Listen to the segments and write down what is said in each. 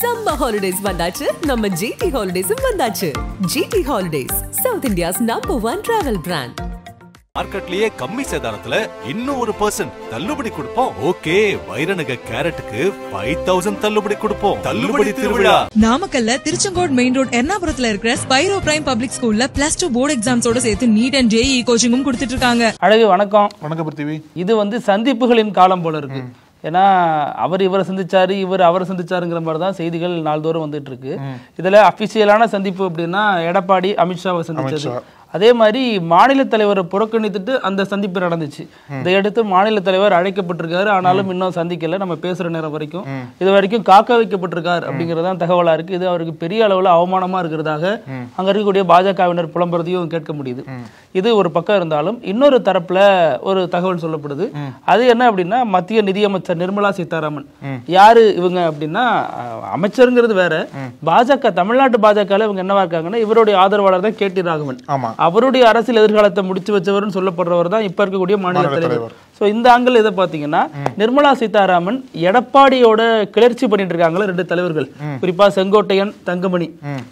Summer holidays வந்தாச்சு நம்ம GT Holidays வந்தாச்சு. GT Holidays, South India's #1 travel brand. மார்க்கெட்லயே கம்மி சேதாரத்துல இன்னும் 1% தள்ளுபடி கொடுப்போம். ஓகே, வைரநக கேரட்டுக்கு 5000 தள்ளுபடி கொடுப்போம். தள்ளுபடி திருவிழா நாமக்கல்ல திருச்செங்கோடு மெயின் ரோட் எர்ணாபுரத்துல இருக்கிற ஸ்பைரோ பிரைம் பப்ளிக் ஸ்கூல்ல +2 போர்டு எக்ஸாம்ஸோட சேர்த்து நீட் அண்ட் JEE கோச்சிங்கும் கொடுத்துட்டு இருக்காங்க. அழகு வணக்கம். வணக்கம் பிருத்திவி. இது சந்திப்புகளின் காலம் போல இருக்கு. ஏன்னா அவர் இவரை சந்திச்சாரு, இவர் அவரை சந்திச்சாருங்கிற மாதிரி தான் செய்திகள் நாள்தோறும் வந்துட்டு இருக்கு. இதுல அபிஷியலான சந்திப்பு அப்படின்னா எடப்பாடி அமித்ஷாவை சந்திச்சது. அதே மாதிரி மாநில தலைவரை புறக்கணித்துட்டு அந்த சந்திப்பு நடந்துச்சு. இதையடுத்து மாநில தலைவர் அழைக்கப்பட்டிருக்காரு, ஆனாலும் இன்னும் சந்திக்கல. நம்ம பேசுற நேரம் வரைக்கும் இது வரைக்கும் காக்க வைக்கப்பட்டிருக்கார் அப்படிங்கறதான் தகவலா இருக்கு. இது அவருக்கு பெரிய அளவுல அவமானமா இருக்கிறதாக அங்க இருக்கக்கூடிய பாஜகவினர் புலம்புறதையும் கேட்க முடியுது. இது ஒரு பக்கம் இருந்தாலும் இன்னொரு தரப்புல ஒரு தகவல் சொல்லப்படுது. அது என்ன அப்படின்னா, மத்திய நிதியமைச்சர் நிர்மலா சீதாராமன் யாரு இவங்க அப்படின்னா, அமைச்சருங்கிறது வேற, பாஜக தமிழ்நாட்டு பாஜக இவங்க என்னவா இருக்காங்கன்னா இவருடைய ஆதரவாளர் தான் KT ராகவன். அவருடைய அரசியல் எதிர்காலத்தை முடிச்சு வச்சவர்னு சொல்லப்படுறவர் தான் இப்ப இருக்கக்கூடிய மாநில தலைவர். சோ இந்த ஆங்கிள் இதை பாத்தீங்கன்னா, நிர்மலா சீதாராமன் எடப்பாடியோட கிளர்ச்சி பண்ணிட்டு இருக்காங்களா ரெண்டு தலைவர்கள், குறிப்பா செங்கோட்டையன் தங்கமணி.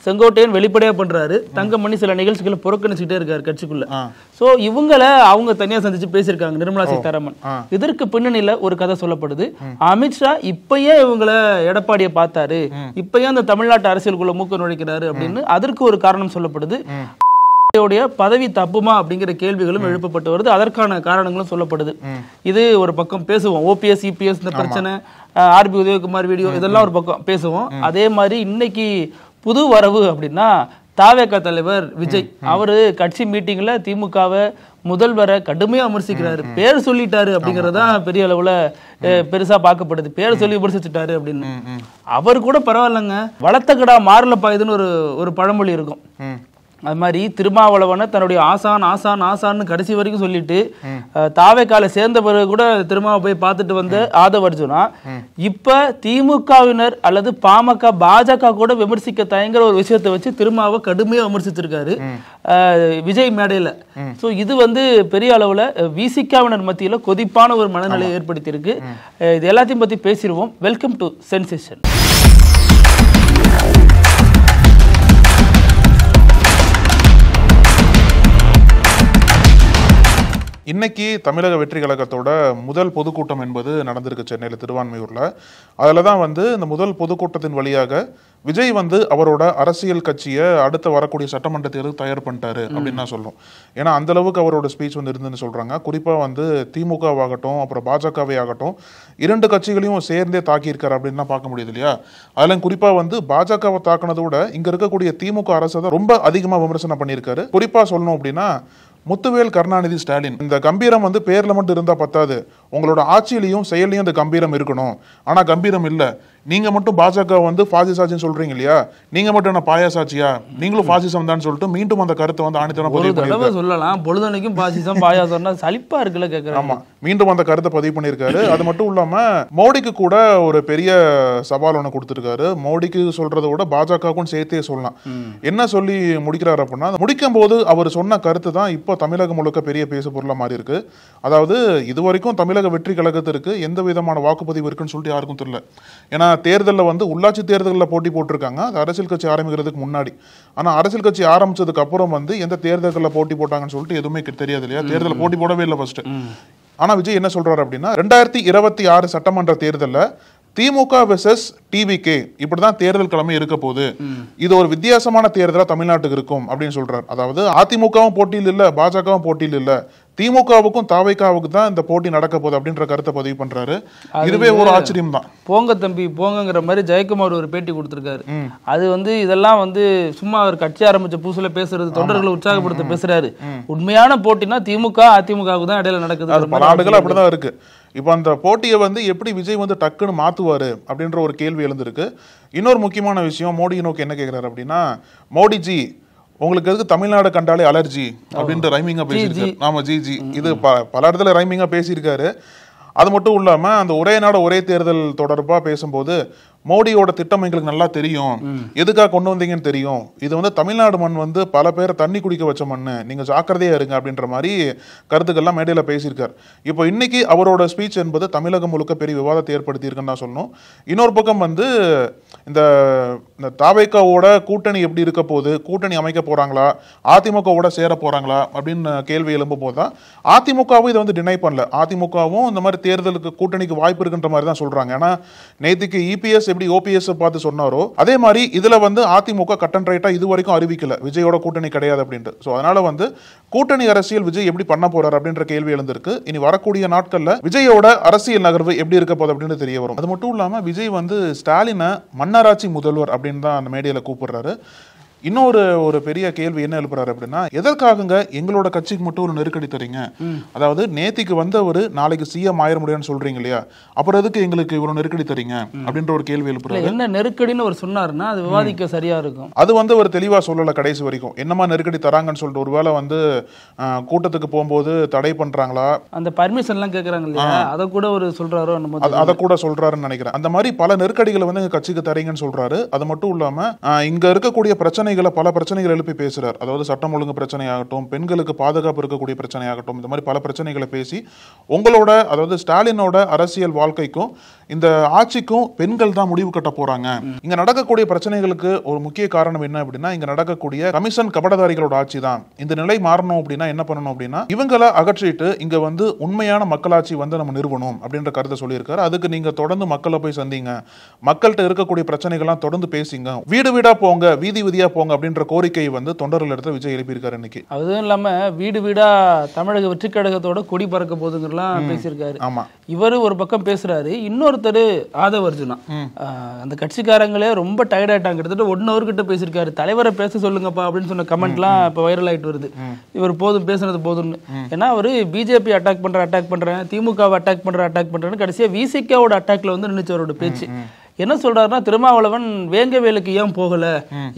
செங்கோட்டையன் வெளிப்படையா பண்றாரு, தங்கமணி சில நிகழ்ச்சிகளை புறக்கணிச்சுட்டே இருக்காரு கட்சிக்குள்ள. சோ இவங்களை அவங்க தனியா சந்திச்சு பேசியிருக்காங்க நிர்மலா சீதாராமன். இதற்கு பின்னணியில ஒரு கதை சொல்லப்படுது. அமித்ஷா இப்பயே இவங்களை எடப்பாடியை பார்த்தாரு, இப்பயே அந்த தமிழ்நாட்டு அரசியலுக்குள்ள மூக்க நுழைக்கிறாரு அப்படின்னு அதற்கு ஒரு காரணம் சொல்லப்படுது. பதவி தப்புமா அப்படிங்கிற கேள்விகளும் எழுப்பப்பட்டு வருது. அதற்கான காரணங்களும் சொல்லப்படுது. இது ஒரு பக்கம் பேசுவோம். OPS EPS இந்த பிரச்சனை, RB உதயகுமார் வீடியோ, இதெல்லாம் ஒரு பக்கம் பேசுவோம். அதே மாதிரி இன்னைக்கு புது வரவு அப்படின்னா தாவேக தலைவர் விஜய். அவரு கட்சி மீட்டிங்ல திமுகவை முதல்வரை கடுமையா விமர்சிக்கிறாரு. பேர் சொல்லிட்டாரு அப்படிங்கறதுதான் பெரிய அளவுல பெருசா பார்க்கப்படுது. பேர் சொல்லி விமர்சிச்சுட்டாரு அப்படின்னு. அவர் கூட பரவாயில்லங்க, வளர்த்த கடா மாறல பாயுதுன்னு ஒரு பழமொழி இருக்கும். அது மாதிரி திருமாவளவனை தன்னுடைய ஆசான் ஆசான் ஆசான்னு கடைசி வரைக்கும் சொல்லிட்டு தாவேக்கால சேர்ந்த பிறகு கூட திருமாவை போய் பார்த்துட்டு வந்த ஆதவ் அர்ஜுனா இப்ப திமுகவினர் அல்லது பாமக பாஜக கூட விமர்சிக்க தயங்குற ஒரு விஷயத்தை வச்சு திருமாவை கடுமையா விமர்சிச்சிருக்காரு விஜய் மேடையில. சோ இது பெரிய அளவுல விசிகாவினர் மத்தியில கொதிப்பான ஒரு மனநிலையை ஏற்படுத்தி இருக்கு. இது எல்லாத்தையும் பத்தி பேசிடுவோம். Welcome to sensation. இன்னைக்கு தமிழக வெற்றி கழகத்தோட முதல் பொதுக்கூட்டம் என்பது நடந்திருக்கு சென்னையில் திருவான்மையூர்ல. அதில் தான் இந்த முதல் பொதுக்கூட்டத்தின் வழியாக விஜய் அவரோட அரசியல் கட்சியை அடுத்த வரக்கூடிய சட்டமன்ற தேர்தல் தயார் பண்ணிட்டாரு அப்படின்னு நான் சொல்றோம். ஏன்னா அந்த அளவுக்கு அவரோட ஸ்பீச் இருந்துன்னு சொல்றாங்க. குறிப்பா திமுகவாகட்டும் அப்புறம் பாஜகவே ஆகட்டும் இரண்டு கட்சிகளையும் சேர்ந்தே தாக்கியிருக்காரு அப்படின்னு தான் பார்க்க முடியுது இல்லையா. அதுல குறிப்பா பாஜகவை தாக்கினதை விட இங்க இருக்கக்கூடிய திமுக அரசை தான் ரொம்ப அதிகமா விமர்சனம் பண்ணியிருக்காரு. குறிப்பா சொல்லணும் அப்படின்னா, முத்துவேல் கருணாநிதி ஸ்டாலின் இந்த கம்பீரம் பேர்ல மட்டும் இருந்தா பத்தாது, உங்களோட ஆட்சியிலையும் செயலையும் அந்த கம்பீரம் இருக்கணும். ஆனா கம்பீரம் இல்ல, நீங்க மட்டும் பாஜக பாசிசாட்சின்னு சொல்றீங்க இல்லையா, நீங்க மட்டும் என்ன பாயாசாட்சியா, நீங்களும் பாசிசம் தான் சொல்லிட்டு மீண்டும் அந்த கருத்தை ஆணித்தனம் பதிவு பண்ணிருக்காரு. சொல்லலாம் பொழுதனைக்கும் பாசிசம் பாயாசம்னா சலிப்பா இருக்குல்ல கேக்குறேன். ஆமா, மீண்டும் அந்த கருத்தை பதிவு பண்ணிருக்காரு. அது மட்டும் இல்லாம மோடிக்கு கூட ஒரு பெரிய சவால் ஒண்ணு கொடுத்திருக்காரு. மோடிக்கு சொல்றதை விட பாஜகவுக்கும் சேர்த்தே சொல்லலாம். என்ன சொல்லி முடிக்கிறாரு அப்படின்னா, முடிக்கும் போது அவர் சொன்ன கருத்து தான் இப்போ தமிழகம் முழுக்க பெரிய பேசு பொருளா மாறி இருக்கு. அதாவது இதுவரைக்கும் தமிழக வெற்றி கழகத்திற்கு எந்த விதமான வாக்குப்பதிவு இருக்குன்னு சொல்லிட்டு யாருக்கும் தெரியல. ஏன்னா தேர்தலில் உள்ளாட்சி தேர்தலில் போட்டி போட்டிருக்காங்க, அது அரசியல் கட்சி ஆரம்பிக்கிறதுக்கு முன்னாடி. ஆனால் அரசியல் கட்சி ஆரம்பிச்சதுக்கு அப்புறம் எந்த தேர்தல்களில் போட்டி போட்டாங்கன்னு சொல்லிட்டு எதுவுமே தெரியாது இல்லையா. தேர்தலில் போட்டி போடவே இல்லை ஃபர்ஸ்ட். ஆனா விஜய் என்ன சொல்றாரு அப்படின்னா, 2026 சட்டமன்ற தேர்தலில் திமுக வெர்சஸ் TVK இப்படிதான் தேர்தல் கிழமை இருக்க போகுது, இது ஒரு வித்தியாசமான தேர்தலா தமிழ்நாட்டுக்கு இருக்கும் அப்படின்னு சொல்றாரு. அதாவது அதிமுகவும் போட்டியில் இல்ல, பாஜகவும் போட்டியில் இல்ல, திமுகவுக்கும் தாவேக்காவுக்கு தான் இந்த போட்டி நடக்க போகுது அப்படின்ற கருத்தை பதிவு பண்றாரு. இதுவே ஒரு ஆச்சரியம் தான். போங்க தம்பி போங்கிற மாதிரி ஜெயக்குமார் ஒரு பேட்டி கொடுத்திருக்காரு. அது இதெல்லாம் சும்மா அவர் கட்சி ஆரம்பிச்ச புதுசுல பேசுறது, தொண்டர்களை உற்சாகப்படுத்த பேசுறாரு. உண்மையான போட்டினா திமுக அதிமுகவுக்கு தான் இடையில நடக்குது. பல ஆண்டுகள் அப்படிதான் இருக்கு. இப்போ அந்த போட்டியை எப்படி விஜய் டக்குன்னு மாத்துவாரு அப்படின்ற ஒரு கேள்வி எழுந்திருக்கு. இன்னொரு முக்கியமான விஷயம், மோடி நோக்கி என்ன கேட்கிறாரு அப்படின்னா, மோடிஜி உங்களுக்கு எதுக்கு தமிழ்நாடு கண்டாலே அலர்ஜி அப்படின்ற ரைமிங்கா பேசியிருக்காரு. ஆமா ஜி இது பல இடத்துல ரைமிங்கா பேசியிருக்காரு. அது மட்டும் இல்லாம அந்த ஒரே நாடு ஒரே தேர்தல் தொடர்பா பேசும்போது மோடியோட திட்டம் எங்களுக்கு நல்லா தெரியும், எதுக்காக கொண்டு வந்தீங்கன்னு தெரியும், இது வந்து தமிழ்நாடு மண் வந்து பல பேரை தண்ணி குடிக்க வச்ச மண்ணு, நீங்க ஜாக்கிரதையா இருங்க அப்படின்ற மாதிரி கருத்துக்கள்லாம் மேடையில் பேசியிருக்காரு. இப்போ இன்னைக்கு அவரோட ஸ்பீச் என்பது தமிழகம் முழுக்க பெரிய விவாதத்தை ஏற்படுத்தி இருக்குன்னு தான் சொல்லணும். இன்னொரு பக்கம் வந்து இந்த தாவேக்காவோட கூட்டணி எப்படி இருக்க போகுது, கூட்டணி அமைக்க போறாங்களா, அதிமுகவோட சேர போறாங்களா அப்படின்னு கேள்வி எழும்பும் போதுதான் அதிமுகவும் இதை வந்து டினை பண்ணல. அதிமுகவும் இந்த மாதிரி தேர்தலுக்கு கூட்டணிக்கு வாய்ப்பு இருக்குன்ற மாதிரி தான் சொல்றாங்க. ஏன்னா நேற்றுக்கு இபிஎஸ் எப்படி ஓபிஎஸ் பார்த்து சொன்னாரோ அதே மாதிரி இதுல வந்து அதிமுக கட் அண்ட் ரைட்டா இது வரைக்கும் அறிவிக்கல விஜயோட கூட்டணி கிடையாது அப்படின்ட்டு. ஸோ அதனால வந்து கூட்டணி அரசியல் விஜய் எப்படி பண்ண போறாரு அப்படின்ற கேள்வி எழுந்திருக்கு. இனி வரக்கூடிய நாட்கள்ல விஜயோட அரசியல் நகர்வு எப்படி இருக்க போகுது அப்படின்னு தெரிய வரும். அது மட்டும் இல்லாம விஜய் வந்து ஸ்டாலினை மன்னராட்சி முதல்வர் அப்படின்னு தான் அந்த மேடையில கூப்பிடுறாரு. இன்னொரு பெரிய கேள்வி என்ன எழுப்புறாரு அப்படின்னா, எதற்காகங்க எங்களோட கட்சிக்கு மட்டும் ஒரு நெருக்கடி தரீங்க, அதாவது நேத்திக்கு வந்தவர் நாளைக்கு சிஎம் ஆயிர முடியும்னு சொல்றீங்க இல்லையா, அப்புறம் எதுக்கு எங்களுக்கு இவ்வளவு நெருக்கடி தரீங்க அப்படின்ற ஒரு கேள்வி எழுப்புறாரு. என்ன நெருக்கடின்னு ஒரு சொன்னாருன்னா அது விவாதிக்க சரியா இருக்கும். அது வந்து ஒரு தெளிவா சொல்லல கடைசி வரைக்கும், என்னமா நெருக்கடி தராங்கன்னு சொல்லிட்டு. ஒருவேளை வந்து கூட்டத்துக்கு போகும்போது தடை பண்றாங்களா, அந்த பர்மிஷன் எல்லாம் கேட்கறாங்க இல்லையா, அதை கூட ஒரு சொல்றாரோ, அதை கூட சொல்றாருன்னு நினைக்கிறேன். அந்த மாதிரி பல நெருக்கடிகளை வந்து எங்க கட்சிக்கு தரீங்கன்னு சொல்றாரு. அது மட்டும் இல்லாம இங்க இருக்கக்கூடிய பிரச்சனை பல பிரச்சனைகள் எழுப்பி பேசுறார். அதாவது சட்டம் ஒழுங்கு பிரச்சனையாகட்டும், பெண்களுக்கு பாதுகாப்பு இருக்கக்கூடிய பிரச்சனையாகட்டும், இந்த மாதிரி பல பிரச்சனைகளை பேசி உங்களோட அதாவது ஸ்டாலினோட அரசியல் வாழ்க்கைக்கும் இந்த ஆட்சிக்கும் பெண்கள் தான் முடிவு கட்ட போறாங்க. இங்க நடக்கக்கூடிய பிரச்சனைகளுக்கு ஒரு முக்கிய காரணம் என்ன அப்படின்னா, இங்க நடக்கக்கூடிய கமிஷன் கபடதாரிகளோட ஆட்சி தான். இந்த நிலை மாறணும் அப்படின்னா என்ன பண்ணணும் அப்படின்னா, இவங்களை அகற்றிட்டு இங்க வந்து உண்மையான மக்களாட்சி வந்து நம்ம நிறுவனம் அப்படின்ற கருத்தை சொல்லியிருக்காரு. அதுக்கு நீங்க தொடர்ந்து மக்களை போய் சந்திங்க, மக்கள்கிட்ட இருக்கக்கூடிய பிரச்சனைகள்லாம் தொடர்ந்து பேசிங்க, வீடு வீடா போங்க, வீதி வீதியா போங்க அப்படின்ற கோரிக்கையை வந்து தொண்டர்கள் இடத்துல விஜய் எழுப்பியிருக்காரு இன்னைக்கு. அதுவும் இல்லாம வீடு வீடா தமிழக வெற்றி கழகத்தோட கொடி பறக்க போதுங்கலாம் பேசியிருக்காரு. ஆமா, இவரு ஒரு பக்கம் பேசுறாரு, இன்னொருத்தர் ஆதவ அர்ஜுனா அந்த கட்சிக்காரங்களே ரொம்ப டயர்ட் ஆயிட்டாங்க, கிட்டத்தட்ட 1 hour கிட்ட பேசியிருக்காரு. தலைவரை பேச சொல்லுங்கப்பா அப்படின்னு சொன்ன கமெண்ட்லாம் இப்ப வைரல் ஆயிட்டு வருது. இவர் போதும் பேசுனது போதும்னு. ஏன்னா அவரு பிஜேபி அட்டாக் பண்றேன், திமுகவை அட்டாக் பண்றேன்னு கடைசியா விசிகாவோட அட்டாக்ல வந்து நின்னுச்சு அவரோட பேச்சு. என்ன சொல்றாருன்னா, திருமாவளவன் வேங்கவேலுக்கு ஏன் போகல,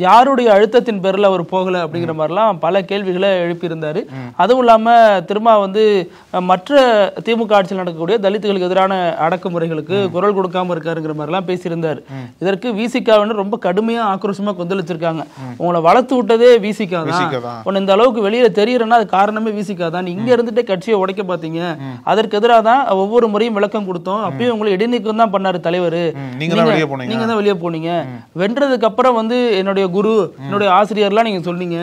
யாருடைய அழுத்தத்தின் பேர்ல அவர் போகல அப்படிங்கிற மாதிரிலாம் பல கேள்விகளை எழுப்பியிருந்தாரு. அதுவும் இல்லாம திருமா வந்து மற்ற திமுக ஆட்சியில் நடக்கக்கூடிய தலித்துகளுக்கு எதிரான அடக்குமுறைகளுக்கு குரல் கொடுக்காம இருக்காருங்கிற மாதிரிலாம் பேசியிருந்தாரு. இதற்கு விசிகாவினர் ரொம்ப கடுமையா ஆக்ரோஷமா கொந்தளிச்சிருக்காங்க. உங்களை வளர்த்து விட்டதே விசிகா தான், உன்னை இந்த அளவுக்கு வெளியில தெரியறன்னா அது காரணமே விசிகா தான், இங்க இருந்துட்டு கட்சியை உடைக்க பாத்தீங்க, அதற்கு எதிராக தான் ஒவ்வொரு முறையும் விளக்கம் கொடுத்தோம், அப்பயும் உங்களை இடைநீக்கம் தான் பண்ணாரு தலைவர், நீங்க தான் வெளியே போனீங்க, வென்றதுக்கு அப்புறம் வந்து என்னுடைய குரு என்னுடைய ஆசிரியர்லாம் நீங்க சொன்னீங்க,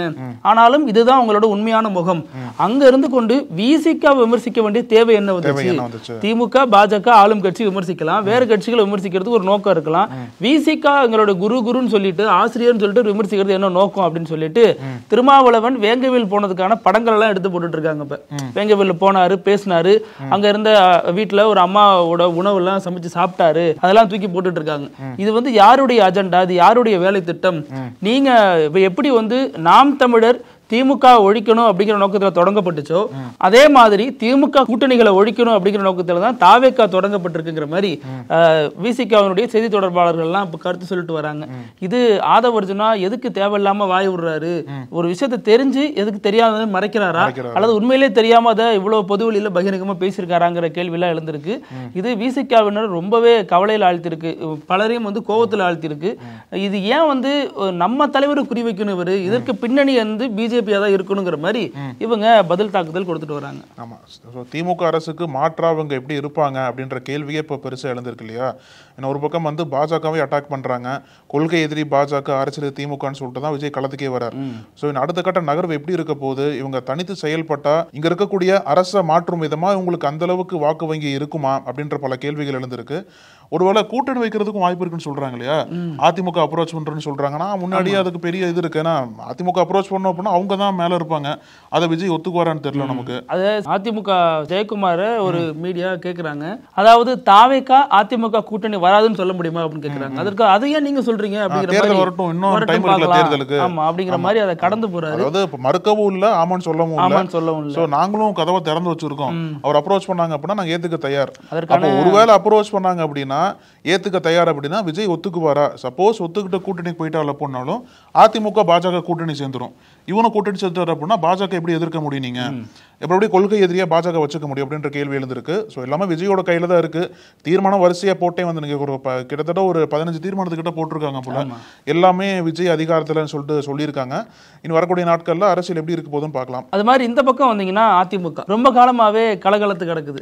ஆனாலும் இதுதான் உங்களோட உண்மையான முகம், அங்க இருந்து கொண்டு விசிகா விமர்சிக்க வேண்டிய தேவை என்ன வந்துச்சு? திமுக பாஜக ஆளும் கட்சி விமர்சிக்கலாம், வேற கட்சிகளை விமர்சிக்கிறதுக்கு ஒரு நோக்கம் இருக்கலாம், விசிகா எங்களோட குருன்னு சொல்லிட்டு ஆசிரியர்னு சொல்லிட்டு விமர்சிக்கிறது என்ன நோக்கம் அப்படின்னு சொல்லிட்டு திருமாவளவன் வேங்கவேல் போனதுக்கான படங்கள் எல்லாம் எடுத்து போட்டுட்டு இருக்காங்க. இப்ப வேங்கவேல் போனாரு, பேசினாரு, அங்க இருந்த வீட்டுல ஒரு அம்மாவோட உணவு எல்லாம் சமைச்சு சாப்பிட்டாரு, அதெல்லாம் தூக்கி போட்டுட்டு இருக்காங்க. இது வந்து யாருடைய அஜெண்டா, இது யாருடைய வேலை திட்டம்? நீங்க எப்படி வந்து நாம் தமிழர் திமுக ஒழிக்கணும் அப்படிங்கிற நோக்கத்தில் தொடங்கப்பட்டுச்சோ அதே மாதிரி திமுக கூட்டணிகளை ஒழிக்கணும் அப்படிங்கிற நோக்கத்தில் தான் தாவேக்கா தொடங்கப்பட்டிருக்குங்கிற மாதிரி விசிகாவினுடைய செய்தி தொடர்பாளர்கள்லாம் இப்போ கருத்து சொல்லிட்டு வராங்க. இது ஆதவ அர்ஜுனா எதுக்கு தேவையில்லாம வாய் விடுறாரு, ஒரு விஷயத்தை தெரிஞ்சு எதுக்கு தெரியாத மறைக்கிறாரா, அல்லது உண்மையிலே தெரியாம அதை இவ்வளவு பொதுவெளியில பகிரங்கமா பேசியிருக்காராங்கிற கேள்வியெல்லாம் எழுந்திருக்கு. இது விசிகாவினர் ரொம்பவே கவலையில் ஆழ்த்திருக்கு, பலரையும் வந்து கோபத்தில் ஆழ்த்திருக்கு. இது ஏன் வந்து நம்ம தலைவரை குறிவைக்கணும், இவர் இதற்கு பின்னணி வந்து பிஜேபி தான் இருக்கணுங்கிற மாதிரி இவங்க பதில் தாக்குதல் கொடுத்துட்டு வராங்க. ஆமா, திமுக அரசுக்கு மாற்றா இவங்க எப்படி இருப்பாங்க அப்படின்ற கேள்வியே இப்போ பெருசா எழுந்திருக்கு இல்லையா. ஒரு பக்கம் வந்து பாஜகவை அட்டாக் பண்றாங்க, கொள்கை எதிரி பாஜக, அரசியல் திமுகன்னு சொல்லிட்டு தான் விஜய் களத்துக்கே வரார். ஸோ அடுத்த கட்ட நகர்வு எப்படி இருக்க போகுது, இவங்க தனித்து செயல்பட்டா இங்க இருக்கக்கூடிய அரசை மாற்றும் விதமா இவங்களுக்கு அந்த அளவுக்கு வாக்கு வங்கி இருக்குமா அப்படின்ற பல கேள்விகள் எழுந்திருக்கு. ஒருவேளை கூட்டணி வைக்கிறதுக்கும் வாய்ப்பு இருக்குன்னு சொல்றாங்க இல்லையா, அதிமுக அப்ரோச் பண்றேன்னு சொல்றாங்கன்னா முன்னாடியே அதுக்கு பெரிய இது இருக்கு. ஏன்னா அதிமுக அப்ரோச் பண்ணோம் அப்படின்னா அவங்க தான் மேல இருப்பாங்க, அதை விஜய் ஒத்துக்குவாரான்னு தெரியல நமக்கு. அது அதிமுக ஜெயக்குமார ஒரு மீடியா கேக்குறாங்க, அதாவது தாவேக்கா அதிமுக கூட்டணி வராதுன்னு சொல்ல முடியுமா அப்படின்னு கேக்குறாங்க. அதற்கு அதையே நீங்க சொல்றீங்க அப்படிங்கிற வரட்டும், இன்னும் டைம் இருக்குல்ல தேர்தலுக்கு, ஆமா அப்படிங்கிற மாதிரி அதை கடந்து போறாரு. அதாவது மறுக்கவும் இல்ல, ஆமான்னு சொல்லவும் இல்ல. சோ நாங்களும் கதவை திறந்து வச்சிருக்கோம், அவர் அப்ரோச் பண்ணாங்க அப்படின்னா நாங்க ஏத்துக்க தயார். அப்போ ஒருவேளை அப்ரோச் பண்ணாங்க அப்படின்னா அப்படின்னா ஏத்துக்க தயார் அப்படின்னா விஜய் ஒத்துக்குவாரா? சப்போஸ் ஒத்துக்கிட்ட கூட்டணி போயிட்டால போனாலும் அதிமுக பாஜக கூட்டணி சேர்ந்துரும். இவனும் கூட்டணி சேர்த்துறாரு அப்படின்னா பாஜக எப்படி எதிர்க்க முடியும்? நீங்க எப்படி கொள்கை எதிரியா பாஜக வச்சுக்க முடியும் அப்படின்ற கேள்வி எழுந்திருக்கு. ஸோ எல்லாமே விஜயோட கையில தான் இருக்கு. தீர்மானம் வரிசையா போட்டே வந்து நீங்க கிட்டத்தட்ட ஒரு 15 தீர்மானத்துக்கிட்ட போட்டிருக்காங்க போல. எல்லாமே விஜய் அதிகாரத்துல சொல்லியிருக்காங்க. இனி வரக்கூடிய நாட்கள்ல அரசியல் எப்படி இருக்க போதுன்னு பார்க்கலாம். அது மாதிரி இந்த பக்கம் வந்தீங்கன்னா அதிமுக ரொம்ப காலமாவே கலகலத்து கிடக்குது.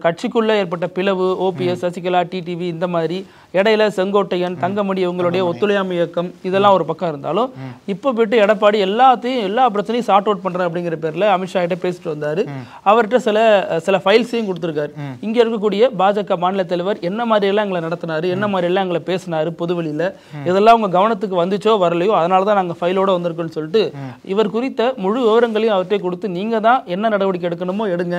கட்சிக்குள்ள ஏற்பட்ட பிளவு, ஓபிஎஸ், சசிகலா, டிடிவி, இந்த மாதிரி இடையில செங்கோட்டையன், தங்கமணி இவங்களுடைய ஒத்துழையாமை இயக்கம் இதெல்லாம் ஒரு பக்கம் இருந்தாலும் இப்ப போயிட்டு எடப்பாடி எல்லா பிரச்சனையும் சார்ட் அவுட் பண்றேன் அப்படிங்கிற பேர்ல அமித்ஷா கிட்ட பேசிட்டு வந்தாரு. அவர்கிட்ட சில ஃபைல்ஸையும் கொடுத்திருக்காரு. இங்க இருக்கக்கூடிய பாஜக மாநில தலைவர் என்ன மாதிரி எல்லாம் எங்களை நடத்தினாரு, என்ன மாதிரி எல்லாம் எங்களை பேசினாரு பொதுவெளியில, இதெல்லாம் உங்க கவனத்துக்கு வந்துச்சோ வரலையோ அதனாலதான் நாங்க ஃபைலோட வந்திருக்கோம்னு சொல்லிட்டு இவர் குறித்த முழு விவரங்களையும் அவர்கிட்ட கொடுத்து நீங்க தான் என்ன நடவடிக்கை எடுக்கணுமோ எடுங்க.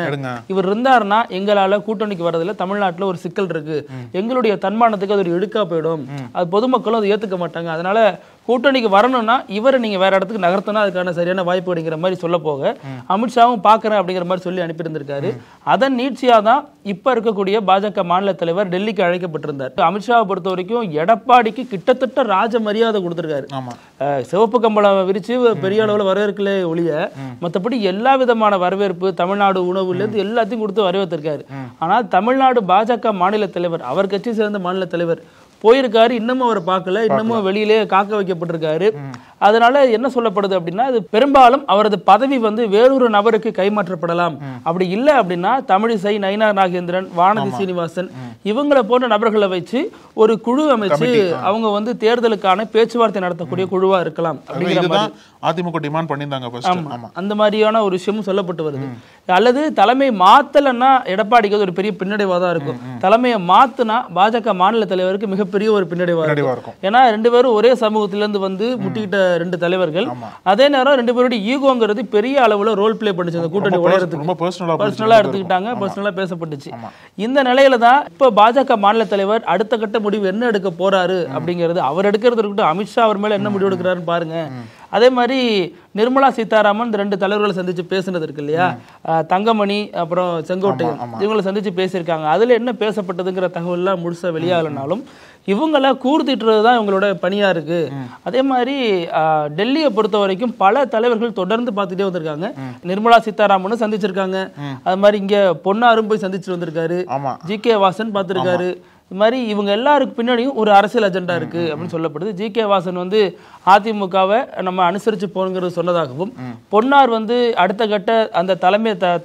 இவர் இருந்தாருன்னா எங்களால கூட்டணிக்கு வரதுல தமிழ்நாட்டுல ஒரு சிக்கல் இருக்கு, எங்களுடைய தன்மானத்துக்கு அது ஒரு இழுக்கா போயிடும், அது பொதுமக்களும் அதை ஏத்துக்க மாட்டாங்க, அதனால கூட்டணிக்கு வரணும்னா இவரை நீங்க வேற இடத்துக்கு நகர்த்தினா அதுக்கான சரியான வாய்ப்பு அப்படிங்கிற மாதிரி சொல்ல போக அமித்ஷாவும் பாக்குறேன் அப்படிங்கிற மாதிரி சொல்லி அனுப்பியிருந்திருக்காரு. அதன் நீட்சியா தான் இப்ப இருக்கக்கூடிய பாஜக மாநில தலைவர் டெல்லிக்கு அழைக்கப்பட்டிருந்தார். அமித்ஷாவை பொறுத்த வரைக்கும் எடப்பாடிக்கு கிட்டத்தட்ட ராஜ மரியாதை கொடுத்திருக்காரு. சிவப்பு கம்பளம் விரிச்சு பெரிய அளவுல வரவேற்கலே ஒழிய மற்றபடி எல்லா விதமான வரவேற்பு, தமிழ்நாடு உணவுல இருந்து எல்லாத்தையும் கொடுத்து வரவேற்றிருக்காரு. ஆனால் தமிழ்நாடு பாஜக மாநில தலைவர், அவர் கட்சி சேர்ந்த மாநில தலைவர் போயிருக்காரு, இன்னமும் அவரை பார்க்கல, இன்னமும் வெளியிலே காக்க வைக்கப்பட்டிருக்காரு. அதனால என்ன சொல்லப்படுது அப்படின்னா அது பெரும்பாலும் அவரது பதவி வந்து வேறொரு நபருக்கு கைமாற்றப்படலாம். அப்படி இல்லை அப்படின்னா தமிழிசை, நயினார் நாகேந்திரன், வானதி சீனிவாசன் இவங்களை போன்ற நபர்களை வச்சு ஒரு குழு அமைச்சு அவங்க வந்து தேர்தலுக்கான பேச்சுவார்த்தை நடத்தக்கூடிய குழுவா இருக்கலாம் அப்படிங்கிற மாதிரி அதிமுக டிமாண்ட் பண்ணியிருந்தாங்க. அந்த மாதிரியான ஒரு விஷயமும் சொல்லப்பட்டு வருது. அல்லது தலைமை மாத்தலன்னா எடப்பாடிக்கு ஒரு பெரிய பின்னடைவாதான் இருக்கும். தலைமையை மாத்துனா பாஜக மாநில தலைவருக்கு மிகப்பெரிய ஒரு பின்னடைவா இருக்கும். ஏன்னா 2 பேரும் ஒரே சமூகத்திலிருந்து வந்து முட்டிக்கிட்ட 2 தலைவர்கள். அதே நேரம் 2 பேருடைய ஈகோங்கிறது பெரிய அளவுல ரோல் பிளே பண்ணிச்சு. அந்த கூட்டணி உடையறதுக்கு பர்சனலா எடுத்துக்கிட்டாங்க, பர்சனலா பேசப்பட்டுச்சு. இந்த நிலையில தான் இப்ப பாஜக மாநில தலைவர் அடுத்த கட்ட முடிவு என்ன எடுக்க போறாரு அப்படிங்கிறது அவர் எடுக்கிறது இருக்கட்டும், அமித்ஷா அவர் மேல என்ன முடிவு எடுக்கிறாருன்னு பாருங்க. அதே மாதிரி நிர்மலா சீதாராமன் 2 தலைவர்களை சந்திச்சு பேசுனது இருக்கு இல்லையா, தங்கமணி அப்புறம் செங்கோட்டையன் இவங்களை சந்திச்சு பேசியிருக்காங்க. அதுல என்ன பேசப்பட்டதுங்கிற தகவல் எல்லாம் முழுசா வெளியாகலனாலும் இவங்களை கூர்த்திட்டுறது தான் இவங்களோட பணியா இருக்கு. அதே மாதிரி டெல்லியை பொறுத்த வரைக்கும் பல தலைவர்கள் தொடர்ந்து பார்த்துட்டே வந்திருக்காங்க. நிர்மலா சீதாராமனும் சந்திச்சிருக்காங்க. அது மாதிரி இங்க பொன்னாரும் போய் சந்திச்சுட்டு வந்திருக்காரு. ஜி.கே. வாசன் பார்த்திருக்காரு. இது மாதிரி இவங்க எல்லாருக்கு பின்னாடியும் ஒரு அரசியல் அஜெண்டா இருக்கு அப்படின்னு சொல்லப்படுது. ஜி.கே. வாசன் வந்து அதிமுகவை நம்ம அனுசரிச்சு போங்கிறது சொன்னதாகவும், பொன்னார் வந்து அடுத்த கட்ட அந்த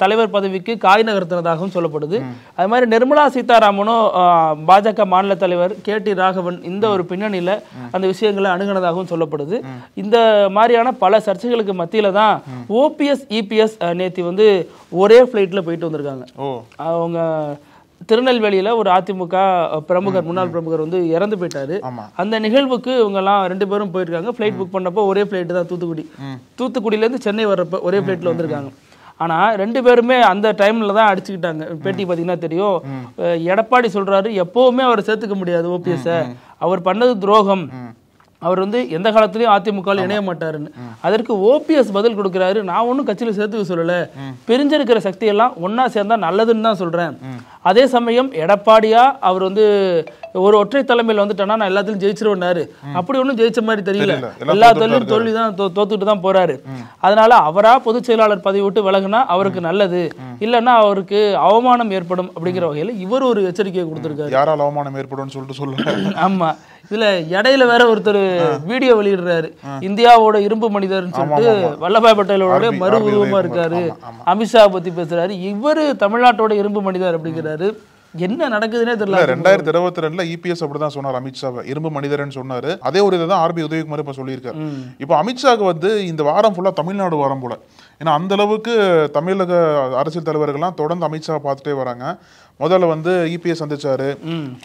தலைவர் பதவிக்கு காய் நகர்த்தினதாகவும் சொல்லப்படுது. அது மாதிரி நிர்மலா சீதாராமனும் பாஜக மாநில தலைவர் கே.டி. ராகவன் இந்த ஒரு பின்னணியில அந்த விஷயங்களை அணுகினதாகவும் சொல்லப்படுது. இந்த மாதிரியான பல சர்ச்சைகளுக்கு மத்தியில தான் ஓபிஎஸ், இபிஎஸ் நேத்தி வந்து ஒரே பிளைட்ல போயிட்டு வந்திருக்காங்க. அவங்க திருநெல்வேலியில ஒரு அதிமுக பிரமுகர், முன்னாள் பிரமுகர் வந்து இறந்து போயிட்டாரு. அந்த நிகழ்வுக்கு இவங்க எல்லாம் 2 பேரும் போயிருக்காங்க. பிளைட் புக் பண்ணப்போ ஒரே பிளைட் தான், தூத்துக்குடியில இருந்து சென்னை வர்றப்ப ஒரே பிளைட்ல வந்திருக்காங்க. ஆனா 2 பேருமே அந்த டைம்ல தான் அடிச்சுக்கிட்டாங்க. பேட்டி பாத்தீங்கன்னா தெரியும். எடப்பாடி சொல்றாரு எப்பவுமே அவரை சேர்த்துக்க முடியாது ஓபிஎஸ், அவர் பண்ணது துரோகம், அவர் வந்து எந்த காலத்திலயும் அதிமுக இணைய மாட்டாருன்னு. அதற்கு ஓபிஎஸ் பதில் கொடுக்கிறாரு, நான் ஒன்னும் கட்சியில சேர்த்துக்க சொல்லல, பிரிஞ்சிருக்கிற சக்தி எல்லாம் ஒன்னா சேர்ந்தா நல்லதுன்னு தான் சொல்றேன். அதே சமயம் எடப்பாடியா அவர் வந்து ஒரு ஒற்றை தலைமையில் வந்துட்டேன்னா நான் எல்லாத்திலும் ஜெயிச்சிருவேன்னாரு. அப்படி ஒன்றும் ஜெயிச்ச மாதிரி தெரியல, எல்லா தொழிலும் தோல்வி தான், தோத்துட்டு தான் போறாரு. அதனால அவரா பொதுச் செயலாளர் பதவி விட்டு விலகுனா அவருக்கு நல்லது, இல்லைன்னா அவருக்கு அவமானம் ஏற்படும் அப்படிங்கிற வகையில இவர் ஒரு எச்சரிக்கையை கொடுத்திருக்காரு. யாரால் அவமானம் ஏற்படும் சொல்லிட்டு சொல்லுங்க. ஆமா, இதுல இடையில வேற ஒருத்தர் வீடியோ வெளியிடுறாரு, இந்தியாவோட இரும்பு மனிதர்னு சொல்லிட்டு வல்லபாய் பட்டேலோட மறு உருவமா இருக்காரு, அமித்ஷா பத்தி பேசுறாரு, இவரு தமிழ்நாட்டோட இரும்பு மனிதர் அப்படிங்கிறாரு. என்ன நடக்குதுன்னே தெரியல. 2022 இபிஎஸ் அப்படிதான் சொன்னார், அமித்ஷாவை இரும்பு மனிதர்னு சொன்னாரு. அதே ஒரு இதை தான் ஆர்பி உதயகுமார் இப்ப சொல்லியிருக்காரு. இப்போ அமித்ஷாவுக்கு வந்து இந்த வாரம் ஃபுல்லா தமிழ்நாடு வாரம் போல. ஏன்னா அந்த அளவுக்கு தமிழக அரசியல் தலைவர்கள்லாம் தொடர்ந்து அமித்ஷா பார்த்துட்டே வராங்க. முதல்ல வந்து இபிஎஸ் சந்திச்சாரு,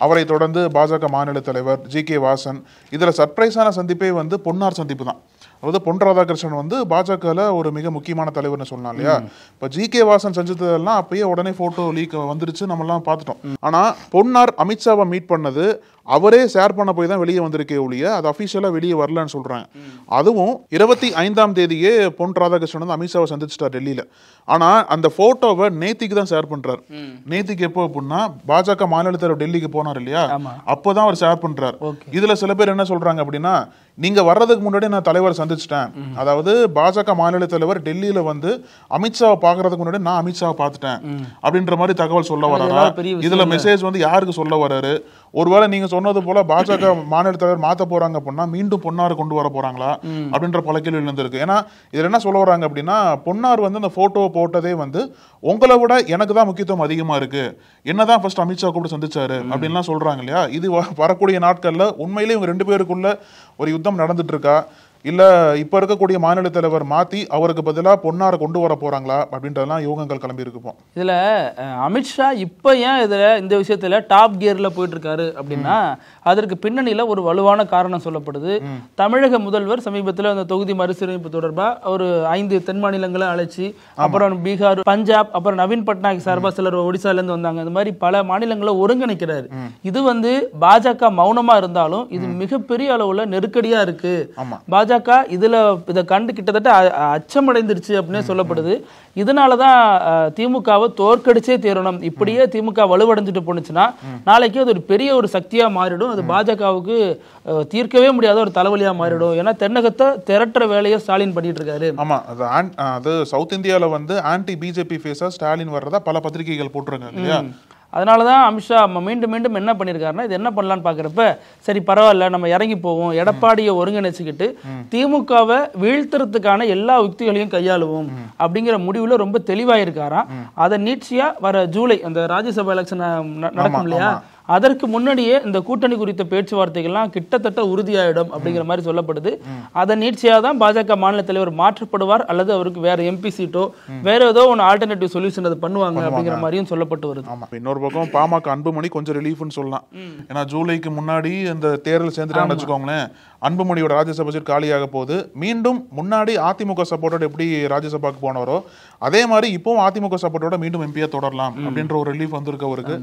அவரை தொடர்ந்து பாஜக மாநில தலைவர் ஜி.கே. வாசன். இதுல சர்ப்ரைஸான சந்திப்பே வந்து பொன்னார் சந்திப்பு தான். அதாவது பொன் ராதாகிருஷ்ணன் வந்து பாஜகல ஒரு மிக முக்கியமான தலைவர்னு சொன்னா இல்லையா. இப்ப ஜி.கே. வாசன் செஞ்சதெல்லாம் அப்பயே உடனே போட்டோ லீக் வந்துருச்சு, நம்ம எல்லாம் பார்த்துட்டோம். ஆனா பொன்னார் அமித்ஷாவை மீட் பண்ணது அவரே ஷேர் பண்ண போய் தான் வெளியே வந்திருக்கே ஒழிய அது அபிஷியலா வெளியே வரலன்னு சொல்றாங்க. அதுவும் 25ஆம் தேதியே பொன் ராதாகிருஷ்ணன் வந்து அமித்ஷாவை சந்திச்சிட்டார் டெல்லியில. ஆனா அந்த போட்டோவை நேத்திக்கு தான் ஷேர் பண்றாரு. நேத்திக்கு எப்போ அப்படின்னா பாஜக மாநில தலைவர் டெல்லிக்கு போனார் இல்லையா, அப்போதான் அவர் ஷேர் பண்றாரு. இதுல சில பேர் என்ன சொல்றாங்க அப்படின்னா, நீங்க வர்றதுக்கு முன்னாடி நான் தலைவர் சந்திச்சிட்டேன், அதாவது பாஜக மாநில தலைவர் டெல்லியில வந்து அமித்ஷாவை பாக்குறதுக்கு முன்னாடி நான் அமித்ஷாவை பார்த்துட்டேன் அப்படின்ற மாதிரி தகவல் சொல்ல வர்றாரா? இதுல மெசேஜ் வந்து யாருக்கு சொல்ல வர்றாரு? ஒருவேளை நீங்க சொன்னது போல பாஜக மாநில தலைவர் மாத்த போறாங்க அப்படின்னா மீண்டும் பொன்னார் கொண்டு வர போறாங்களா அப்படின்ற பல கேள்வி இருந்திருக்கு. ஏன்னா இதுல என்ன சொல்ல வராங்க அப்படின்னா, பொன்னார் வந்து அந்த போட்டோவை போட்டதே வந்து உங்களை விட எனக்கு தான் முக்கியத்துவம் அதிகமா இருக்கு, என்னதான் ஃபர்ஸ்ட் அமித்ஷா கூட சந்திச்சாரு அப்படின்லாம் சொல்றாங்க இல்லையா. இது வரக்கூடிய நாட்கள்ல உண்மையிலேயே இவங்க 2 பேருக்குள்ள ஒரு யுத்தம் நடந்துட்டு இருக்கா, இல்ல இப்ப இருக்கக்கூடிய மாநில தலைவர் மாத்தி அவருக்கு பதிலா பொன்னாரை கொண்டு வர போறாங்களா அப்படின்றதெல்லாம் யோகங்கள் கிளம்பி இருப்போம். இதுல அமித்ஷா இப்ப ஏன் இதுல இந்த விஷயத்துல டாப் கியர்ல போயிட்டு இருக்காரு அப்படின்னா, அதற்கு பின்னணியில ஒரு வலுவான காரணம் சொல்லப்படுது. தமிழக முதல்வர் சமீபத்தில் அந்த தொகுதி மறுசீரமைப்பு தொடர்பா ஒரு 5 தென் மாநிலங்களை அழைச்சி, அப்புறம் பீகார், பஞ்சாப், அப்புறம் நவீன் பட்நாயக் சார்பா சிலர் ஒடிசால இருந்து வந்தாங்க, இந்த மாதிரி பல மாநிலங்களை ஒருங்கிணைக்கிறாரு. இது வந்து பாஜக மௌனமா இருந்தாலும் இது மிகப்பெரிய அளவுல நெருக்கடியா இருக்கு. பாஜக இதை கண்டு கிட்டத்தட்ட அச்சமடைந்துருச்சு அப்படின்னு சொல்லப்படுது. இதனாலதான் திமுகவை தோற்கடிச்சே தேரணும். இப்படியே திமுக வலுவடைஞ்சிட்டு போனுச்சுன்னா நாளைக்கு அது ஒரு பெரிய ஒரு சக்தியா மாறிடும். அது பாஜகவுக்கு தீர்க்கவே முடியாத ஒரு தலைவலியா மாறிடும். ஏன்னா தென்னகத்தை திரட்டுற வேலையை ஸ்டாலின் பண்ணிட்டு இருக்காரு. ஆமா, அது சவுத் இந்தியால வந்து ஆன்டி பிஜேபி ஃபேஸா ஸ்டாலின் வர்றதா பல பத்திரிகைகள் போட்டிருக்காங்க இல்லையா. அதனாலதான் அமித்ஷா மீண்டும் மீண்டும் என்ன பண்ணிருக்காருன்னா, இது என்ன பண்ணலான்னு பாக்குறப்ப சரி பரவாயில்ல நம்ம இறங்கி போவோம், எடப்பாடியை ஒருங்கிணைச்சுக்கிட்டு திமுகவை வீழ்த்துறதுக்கான எல்லா யுக்திகளையும் கையாளுவோம் அப்படிங்கிற முடிவுல ரொம்ப தெளிவாயிருக்காராம். அதை நீட்சியா வர ஜூலை அந்த ராஜ்யசபா எலெக்ஷன் நடக்கும் இல்லையா, அதற்கு முன்னாடியே இந்த கூட்டணி குறித்த பேச்சுவார்த்தைகள்லாம் கிட்டத்தட்ட உறுதியாயிடும் அப்படிங்கிற மாதிரி சொல்லப்படுது. அதை நீட்சியாக தான் பாஜக மாநில தலைவர் மாற்றப்படுவார், அல்லது அவருக்கு வேற எம்பி சீட்டோ வேற ஏதோ ஒன்று ஆல்டர்னேட்டிவ் சொல்யூஷன் அது பண்ணுவாங்க அப்படிங்கிற மாதிரியும் சொல்லப்பட்டு வருது. இன்னொரு பக்கம் பாமக அன்புமணி கொஞ்சம் ரிலீஃப்னு சொல்லலாம். ஏன்னா ஜூலைக்கு முன்னாடி இந்த தேர்தல் சேர்ந்துட்டாங்கன்னு வச்சுக்கோங்களேன், அன்புமணியோட ராஜ்யசபா சீட் காலியாக போகுது. மீண்டும் முன்னாடி அதிமுக சப்போர்ட்டோட எப்படி ராஜ்யசபாக்கு போனவரோ அதே மாதிரி இப்பவும் அதிமுக சப்போர்ட்டோட மீண்டும் எம்பியா தொடரலாம் அப்படின்ற ஒரு ரிலீஃப் வந்திருக்கு அவருக்கு.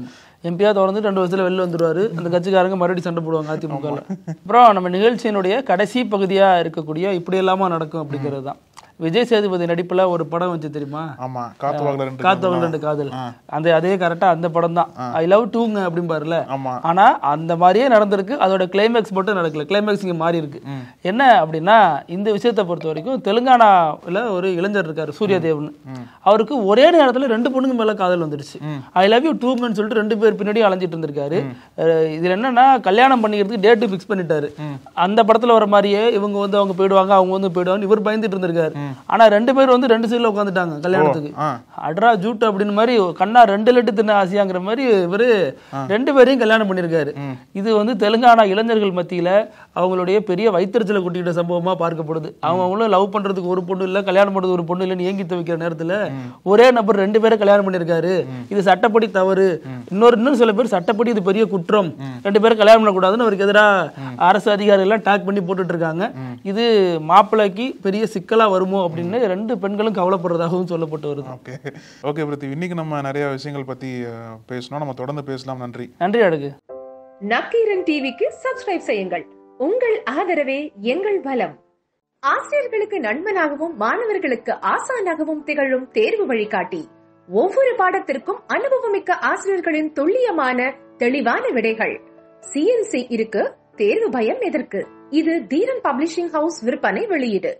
எம்பியா தொடர்ந்து 2 வருஷத்துல வெளில வந்துருவாரு. அந்த கட்சிக்காரங்க மறுபடியும் சண்டை போடுவாங்க அதிமுக. அப்புறம் நம்ம நிகழ்ச்சியினுடைய கடைசி பகுதியா இருக்கக்கூடிய இப்படி எல்லாமா நடக்கும் அப்படிங்கிறது தான். விஜய் சேதுபதி நடிப்புல ஒரு படம் வந்து தெரியுமா? ஆமா, காத்துவாங்கல 2 காதல். அந்த அதே கரெக்டா அந்த படம் தான். ஐ லவ் டூங்க அப்படிம்பாருல. ஆனா அந்த மாதிரியே நடந்திருக்கு. அதோட கிளைமேக்ஸ் மட்டும் நடக்கல. கிளைமேக்ஸ் இங்க மாறி இருக்கு. என்ன அப்படின்னா, இந்த விஷயத்தை பொறுத்த வரைக்கும் தெலுங்கானால ஒரு இளைஞர் இருக்காரு சூரியதேவன். அவருக்கு ஒரே நேரத்துல 2 பொண்ணுங்க மேல காதல் வந்துடுச்சு. ஐ லவ் யூ டூங்கன்னு சொல்லிட்டு 2 பேர் பின்னாடி அலைஞ்சிட்டு இருந்திருக்காரு. இதுல என்னன்னா, கல்யாணம் பண்ணிக்கிறதுக்கு டேட்டு பிக்ஸ் பண்ணிட்டாரு. அந்த படத்துல வர மாதிரியே இவங்க வந்து அவங்க போயிடுவாங்க, அவங்க வந்து போயிடுவாங்க, இவர் பயந்துட்டு இருந்திருக்காரு. ஆனா 2 பேர் வந்து 2 சைடுல உட்காந்துட்டாங்க கல்யாணத்துக்கு. அட்ரா ஜூட் அப்படின்னு மாதிரி கண்ணா 2 லட்டு தின்ன ஆசையாங்கிற மாதிரி இவரு 2 பேரையும் கல்யாணம் பண்ணிருக்காரு. இது வந்து தெலுங்கானா இளைஞர்கள் மத்தியில அவங்களுடைய பெரிய வைத்தறிச்சலை கூட்டிகிட்ட சம்பவமா பார்க்கப்படுது. அவங்களும் லவ் பண்றதுக்கு ஒரு பொண்ணு இல்ல, கல்யாணம் பண்றது ஒரு பொண்ணு இல்லைன்னு ஏங்கி தவிக்கிற நேரத்துல ஒரே நபர் 2 பேரை கல்யாணம் பண்ணிருக்காரு. இது சட்டப்படி தவறு. இன்னும் சில பேர் சட்டப்படி இது பெரிய குற்றம், 2 பேரை கல்யாணம் பண்ணக்கூடாதுன்னு அவருக்கு எதிராக அரசு அதிகாரிகள் எல்லாம் டாக் பண்ணி போட்டுட்டு இருக்காங்க. இது மாப்பிள்ளைக்கு பெரிய சிக்கலா வருமோ அப்படின்னு 2 பெண்களும் கவலைப்படுறதாகவும் சொல்லப்பட்டு வருது. ஓகே பிரித்திவ், இன்னைக்கு நம்ம நிறைய விஷயங்கள் பத்தி பேசணும். நம்ம தொடர்ந்து பேசலாம். நன்றி. நன்றி அழகு. நக்கீரன் டிவிக்கு சப்ஸ்கிரைப் செய்யுங்கள். உங்கள் ஆதரவே எங்கள் பலம். ஆசிரியர்களுக்கு நண்பனாகவும் மாணவர்களுக்கு ஆசானாகவும் திகழும் தேர்வு வழிகாட்டி. ஒவ்வொரு பாடத்திற்கும் அனுபவமிக்க ஆசிரியர்களின் துல்லியமான தெளிவான விடைகள். CNC இருக்கு, தேர்வு பயம் எதற்கு? இது தீரன் பப்ளிஷிங் ஹவுஸ் விற்பனை வெளியீடு.